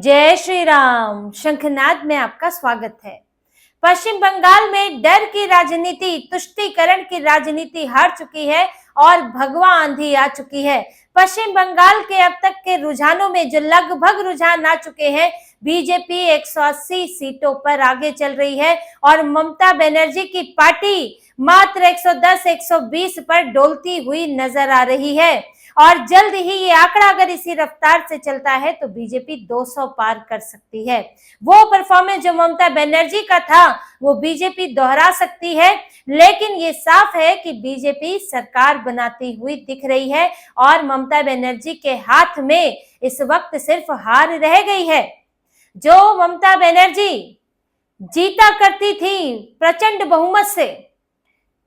जय श्री राम। शंखनाद में आपका स्वागत है। पश्चिम बंगाल में डर की राजनीति, तुष्टीकरण की राजनीति हार चुकी है और भगवा आंधी आ चुकी है। पश्चिम बंगाल के अब तक के रुझानों में जो लगभग रुझान आ चुके हैं, बीजेपी 180 सीटों पर आगे चल रही है और ममता बनर्जी की पार्टी मात्र 110-120 पर डोलती हुई नजर आ रही है। और जल्द ही ये आंकड़ा अगर इसी रफ्तार से चलता है तो बीजेपी 200 पार कर सकती है। वो परफॉर्मेंस जो ममता बनर्जी का था वो बीजेपी दोहरा सकती है, लेकिन ये साफ है कि बीजेपी सरकार बनाती हुई दिख रही है और ममता बनर्जी के हाथ में इस वक्त सिर्फ हार रह गई है। जो ममता बनर्जी जीता करती थी प्रचंड बहुमत से,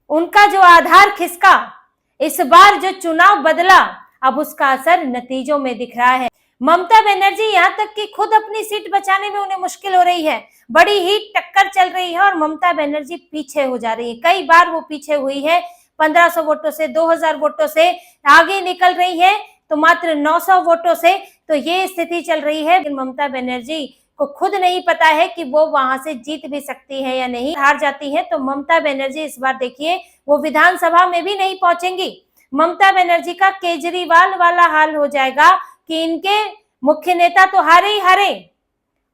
उनका जो आधार खिसका, इस बार जो चुनाव बदला, अब उसका असर नतीजों में दिख रहा है। ममता बनर्जी यहाँ तक कि खुद अपनी सीट बचाने में उन्हें मुश्किल हो रही है। बड़ी ही टक्कर चल रही है और ममता बनर्जी पीछे हो जा रही है। कई बार वो पीछे हुई है, 1500 वोटों से, 2000 वोटों से आगे निकल रही है तो मात्र 900 वोटों से। तो ये स्थिति चल रही है। ममता बनर्जी को खुद नहीं पता है कि वो वहां से जीत भी सकती है या नहीं। हार जाती है तो ममता बनर्जी इस बार देखिए वो विधानसभा में भी नहीं पहुंचेंगी। ममता बनर्जी का केजरीवाल वाला हाल हो जाएगा कि इनके मुख्य नेता तो हारे ही हारे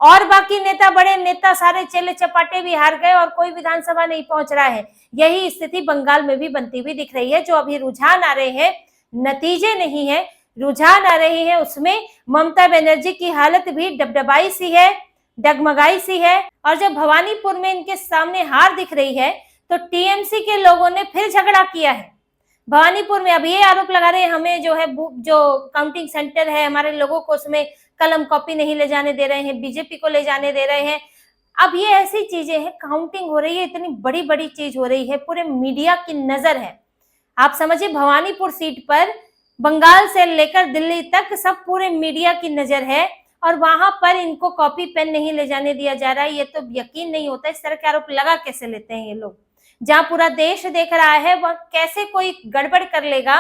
और बाकी नेता, बड़े नेता सारे चेले चपाटे भी हार गए और कोई विधानसभा नहीं पहुंच रहा है। यही स्थिति बंगाल में भी बनती हुई दिख रही है। जो अभी रुझान आ रहे हैं, नतीजे नहीं है, रुझान आ रहे हैं, उसमें ममता बनर्जी की हालत भी डबडबाई सी है, डगमगाई सी है। और जब भवानीपुर में इनके सामने हार दिख रही है तो टीएमसी के लोगों ने फिर झगड़ा किया है भवानीपुर में। अब ये आरोप लगा रहे हैं हमें जो है, जो काउंटिंग सेंटर है, हमारे लोगों को उसमें कलम कॉपी नहीं ले जाने दे रहे हैं, बीजेपी को ले जाने दे रहे हैं। अब ये ऐसी चीजें हैं, काउंटिंग हो रही है, इतनी बड़ी बड़ी चीज हो रही है, पूरे मीडिया की नजर है। आप समझिए भवानीपुर सीट पर बंगाल से लेकर दिल्ली तक सब पूरे मीडिया की नजर है और वहां पर इनको कॉपी पेन नहीं ले जाने दिया जा रहा है। ये तो यकीन नहीं होता, इस तरह के आरोप लगा कैसे लेते हैं ये लोग। जहां पूरा देश देख रहा है वह कैसे कोई गड़बड़ कर लेगा।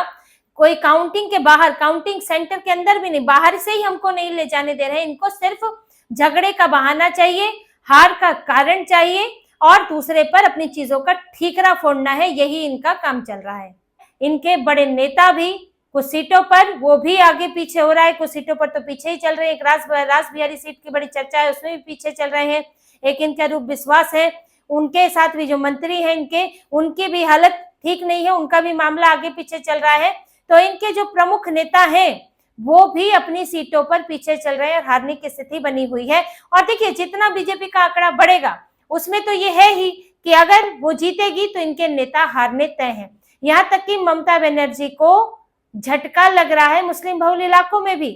कोई काउंटिंग के बाहर, काउंटिंग सेंटर के अंदर भी नहीं, बाहर से ही हमको नहीं ले जाने दे रहे। इनको सिर्फ झगड़े का बहाना चाहिए, हार का कारण चाहिए और दूसरे पर अपनी चीजों का ठीकरा फोड़ना है। यही इनका काम चल रहा है। इनके बड़े नेता भी कुछ सीटों पर वो भी आगे पीछे हो रहा है, कुछ सीटों पर तो पीछे ही चल रहे हैं। एक रास बिहारी सीट की बड़ी चर्चा है, उसमें भी पीछे चल रहे हैं। एक इनका रूप विश्वास है, उनके साथ भी जो मंत्री हैं इनके, उनकी भी हालत ठीक नहीं है, उनका भी मामला आगे पीछे चल रहा है। तो इनके जो प्रमुख नेता हैं वो भी अपनी सीटों पर पीछे चल रहे हैं और हारने की स्थिति बनी हुई है। और देखिए जितना बीजेपी का आंकड़ा बढ़ेगा उसमें तो ये है ही कि अगर वो जीतेगी तो इनके नेता हारने तय हैं। यहाँ तक कि ममता बनर्जी को झटका लग रहा है मुस्लिम बहुल इलाकों में भी।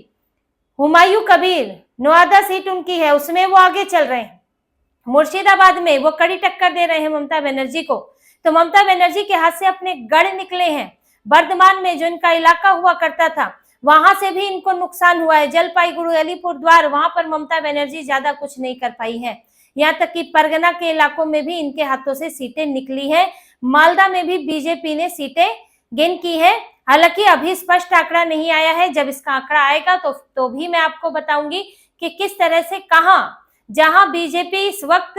हुमायूं कबीर, नवादा सीट उनकी है, उसमें वो आगे चल रहे हैं। मुर्शिदाबाद में वो कड़ी टक्कर दे रहे हैं ममता बनर्जी को। तो ममता बनर्जी के हाथ से अपने गढ़ निकले हैं। बर्धमान में जो इनका इलाका हुआ करता था वहां से भी इनको नुकसान हुआ है। जलपाईगुड़ी, अलीपुरद्वार, वहां पर ममता बनर्जी ज्यादा कुछ नहीं कर पाई है। यहाँ तक कि परगना के इलाकों में भी इनके हाथों से सीटें निकली है। मालदा में भी बीजेपी ने सीटें गेन की है। हालांकि अभी स्पष्ट आंकड़ा नहीं आया है, जब इसका आंकड़ा आएगा तो भी मैं आपको बताऊंगी कि किस तरह से, कहां, जहां बीजेपी इस वक्त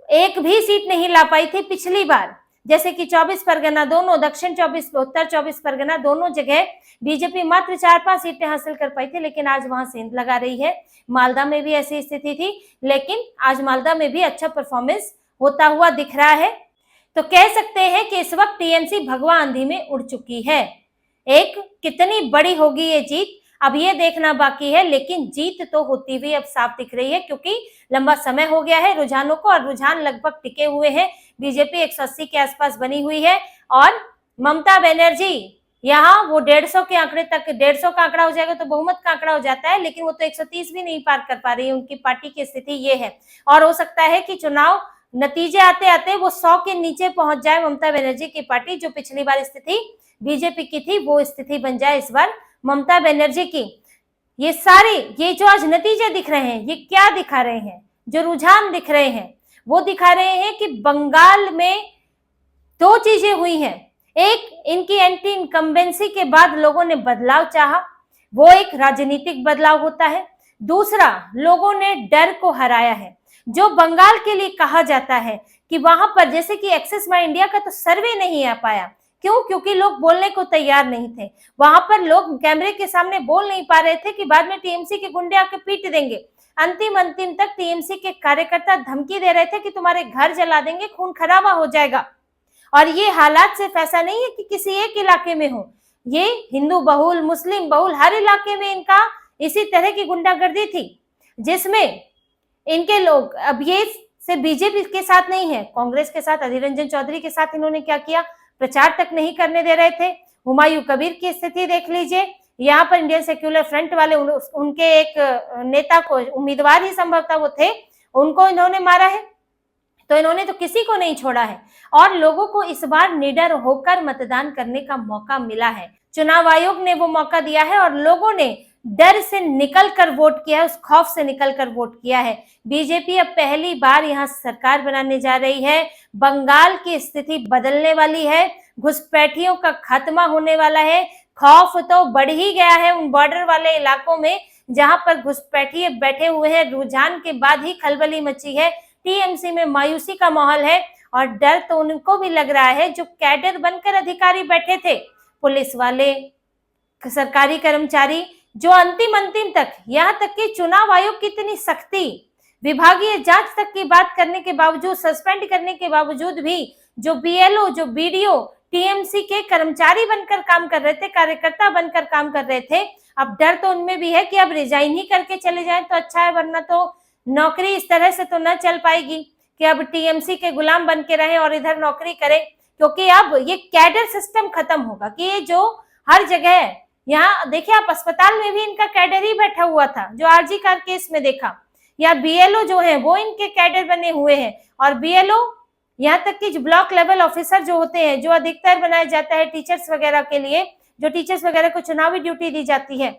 एक भी सीट नहीं ला पाई थी पिछली बार, जैसे कि 24 परगना दोनों, दक्षिण 24, उत्तर 24 परगना दोनों जगह बीजेपी मात्र 4-5 सीटें हासिल कर पाई थी, लेकिन आज वहां सेंध लगा रही है। मालदा में भी ऐसी स्थिति थी, लेकिन आज मालदा में भी अच्छा परफॉर्मेंस होता हुआ दिख रहा है। तो कह सकते हैं कि इस वक्त टीएमसी भगवा आंधी में उड़ चुकी है। एक कितनी बड़ी होगी ये जीत, अब ये देखना बाकी है, लेकिन जीत तो होती हुई अब साफ दिख रही है, क्योंकि लंबा समय हो गया है रुझानों को और रुझान लगभग टिके हुए हैं। बीजेपी 180 के आसपास बनी हुई है और ममता बनर्जी यहाँ वो 150 के आंकड़े तक, 150 का आंकड़ा हो जाएगा तो बहुमत का आंकड़ा हो जाता है, लेकिन वो तो 130 भी नहीं पार कर पा रही है। उनकी पार्टी की स्थिति ये है और हो सकता है कि चुनाव नतीजे आते आते वो 100 के नीचे पहुंच जाए ममता बनर्जी की पार्टी। जो पिछली बार स्थिति बीजेपी की थी वो स्थिति बन जाए इस बार ममता बनर्जी की। ये जो आज नतीजे दिख रहे हैं, ये क्या दिखा रहे हैं? जो रुझान दिख रहे हैं वो दिखा रहे हैं कि बंगाल में दो चीजें हुई हैं। एक, इनकी एंटी इनकम्बेंसी के बाद लोगों ने बदलाव चाहा, वो एक राजनीतिक बदलाव होता है। दूसरा, लोगों ने डर को हराया है। जो बंगाल के लिए कहा जाता है कि वहां पर जैसे कि एक्सेस माई इंडिया का तो सर्वे नहीं आ पाया, क्यों? क्योंकि लोग बोलने को तैयार नहीं थे। वहां पर लोग कैमरे के सामने बोल नहीं पा रहे थे कि बाद में टीएमसी के गुंडे आके पीट देंगे। अंतिम तक टीएमसी के कार्यकर्ता धमकी दे रहे थे कि तुम्हारे घर जला देंगे, खून खराबा हो जाएगा। और ये हालात सिर्फ ऐसा नहीं है कि किसी एक इलाके में हो, ये हिंदू बहुल, मुस्लिम बहुल, हर इलाके में इनका इसी तरह की गुंडागर्दी थी, जिसमें इनके लोग अब ये से बीजेपी के साथ नहीं है, कांग्रेस के साथ, अधीर रंजन चौधरी के साथ इन्होंने क्या किया, प्रचार तक नहीं करने दे रहे थे। हुमायूं कबीर की स्थिति देख लीजिए, यहाँ पर इंडियन सेक्युलर फ्रंट वाले उनके एक नेता को, उम्मीदवार ही संभवतः वो थे, उनको इन्होंने मारा है। तो इन्होंने तो किसी को नहीं छोड़ा है। और लोगों को इस बार निडर होकर मतदान करने का मौका मिला है। चुनाव आयोग ने वो मौका दिया है और लोगों ने डर से निकलकर वोट किया है, उस खौफ से निकलकर वोट किया है। बीजेपी अब पहली बार यहाँ सरकार बनाने जा रही है। बंगाल की स्थिति बदलने वाली है, घुसपैठियों का खात्मा होने वाला है। खौफ तो बढ़ ही गया है उन बॉर्डर वाले इलाकों में जहां पर घुसपैठिए बैठे हुए हैं। रुझान के बाद ही खलबली मची है, टीएमसी में मायूसी का माहौल है और डर तो उनको भी लग रहा है जो कैडर बनकर अधिकारी बैठे थे, पुलिस वाले, सरकारी कर्मचारी, जो अंतिम तक, यहाँ तक कि चुनाव आयोग की इतनी सख्ती, विभागीय जांच तक की बात करने के बावजूद, सस्पेंड करने के बावजूद भी जो बीएलओ, जो बीडीओ टीएमसी के कर्मचारी बनकर काम कर रहे थे, कार्यकर्ता बनकर काम कर रहे थे, अब डर तो उनमें भी है कि अब रिजाइन ही करके चले जाएं तो अच्छा है, वरना तो नौकरी इस तरह से तो न चल पाएगी कि अब टीएमसी के गुलाम बन के रहें और इधर नौकरी करें। क्योंकि अब ये कैडर सिस्टम खत्म होगा कि ये जो हर जगह है, यहाँ देखिए आप अस्पताल में भी इनका कैडर ही बैठा हुआ था, जो आरजी कार केस में देखा, या बीएलओ जो है वो इनके कैडर बने हुए हैं। और बीएलओ यहाँ तक कि जो ब्लॉक लेवल ऑफिसर जो होते हैं, जो अधिकतर बनाया जाता है टीचर्स वगैरह के लिए, जो टीचर्स वगैरह को चुनावी ड्यूटी दी जाती है,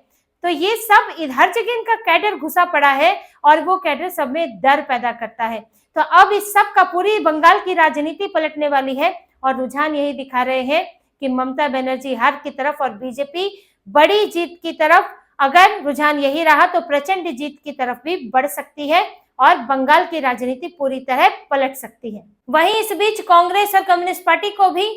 तो ये सब हर जगह इनका कैडर घुसा पड़ा है और वो कैडर सब में डर पैदा करता है। तो अब इस सब का पूरी बंगाल की राजनीति पलटने वाली है और रुझान यही दिखा रहे हैं कि ममता बनर्जी हार की तरफ और बीजेपी बड़ी जीत की तरफ। अगर रुझान यही रहा तो प्रचंड जीत की तरफ भी बढ़ सकती है और बंगाल की राजनीति पूरी तरह पलट सकती है। वहीं इस बीच कांग्रेस और कम्युनिस्ट पार्टी को भी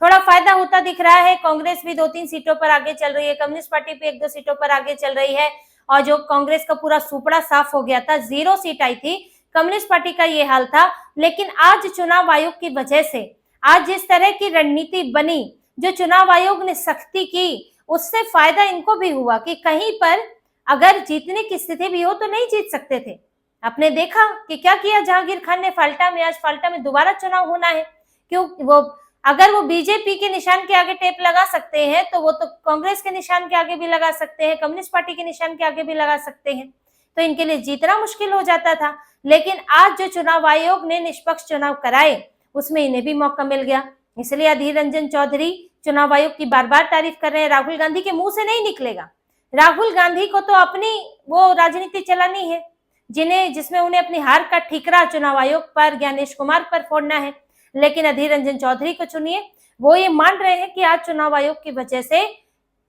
थोड़ा फायदा होता दिख रहा है। कांग्रेस भी 2-3 सीटों पर आगे चल रही है, कम्युनिस्ट पार्टी भी 1-2 सीटों पर आगे चल रही है। और जो कांग्रेस का पूरा सुपड़ा साफ हो गया था, 0 सीट आई थी, कम्युनिस्ट पार्टी का ये हाल था। लेकिन आज चुनाव आयोग की वजह से, आज जिस तरह की रणनीति बनी, जो चुनाव आयोग ने सख्ती की, उससे फायदा इनको भी हुआ कि कहीं पर अगर जीतने की स्थिति भी हो तो नहीं जीत सकते थे। आपने देखा कि क्या किया जहांगीर खान ने फाल्टा में। आज फाल्टा में दोबारा चुनाव होना है, क्यों? वो अगर वो बीजेपी के निशान के आगे टेप लगा सकते हैं तो वो तो कांग्रेस के निशान के आगे भी लगा सकते हैं, कम्युनिस्ट पार्टी के निशान के आगे भी लगा सकते हैं। तो इनके लिए जीतना मुश्किल हो जाता था। लेकिन आज जो चुनाव आयोग ने निष्पक्ष चुनाव कराए, उसमें इन्हें भी मौका मिल गया। इसलिए अधीर रंजन चौधरी चुनाव आयोग की बार बार तारीफ कर रहे हैं। राहुल गांधी के मुंह से नहीं निकलेगा। राहुल गांधी को तो अपनी वो राजनीति चलानी है जिसमें उन्हें अपनी हार का ठीकरा चुनाव आयोग पर, ज्ञानेश कुमार पर फोड़ना है। लेकिन अधीर रंजन चौधरी को चुनिए, वो ये मान रहे हैं कि आज चुनाव आयोग की वजह से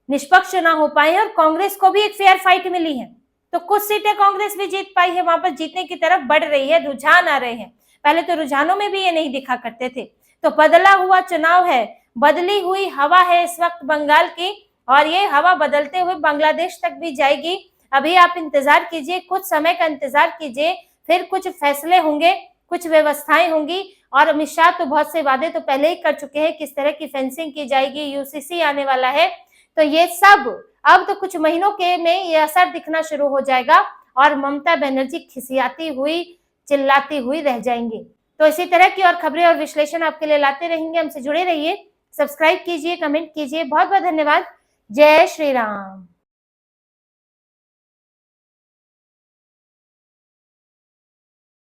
निष्पक्ष चुनाव हो पाए हैं और कांग्रेस को भी एक फेयर फाइट मिली है। तो कुछ सीटें कांग्रेस भी जीत पाई है, वहां पर जीतने की तरफ बढ़ रही है, रुझान आ रहे हैं। पहले तो रुझानों में भी ये नहीं दिखा करते थे। तो बदला हुआ चुनाव है, बदली हुई हवा है इस वक्त बंगाल की, और ये हवा बदलते हुए बांग्लादेश तक भी जाएगी। अभी आप इंतजार कीजिए, कुछ समय का इंतजार कीजिए, फिर कुछ फैसले होंगे, कुछ व्यवस्थाएं होंगी। और अमित शाह तो बहुत से वादे तो पहले ही कर चुके हैं, किस तरह की फेंसिंग की जाएगी, यूसीसी आने वाला है। तो ये सब अब तो कुछ महीनों के में ये असर दिखना शुरू हो जाएगा और ममता बनर्जी खिसियाती हुई, चिल्लाती हुई रह जाएंगी। तो इसी तरह की और खबरें और विश्लेषण आपके लिए लाते रहेंगे। हमसे जुड़े रहिए, सब्सक्राइब कीजिए, कमेंट कीजिए। बहुत बहुत धन्यवाद। जय श्री राम।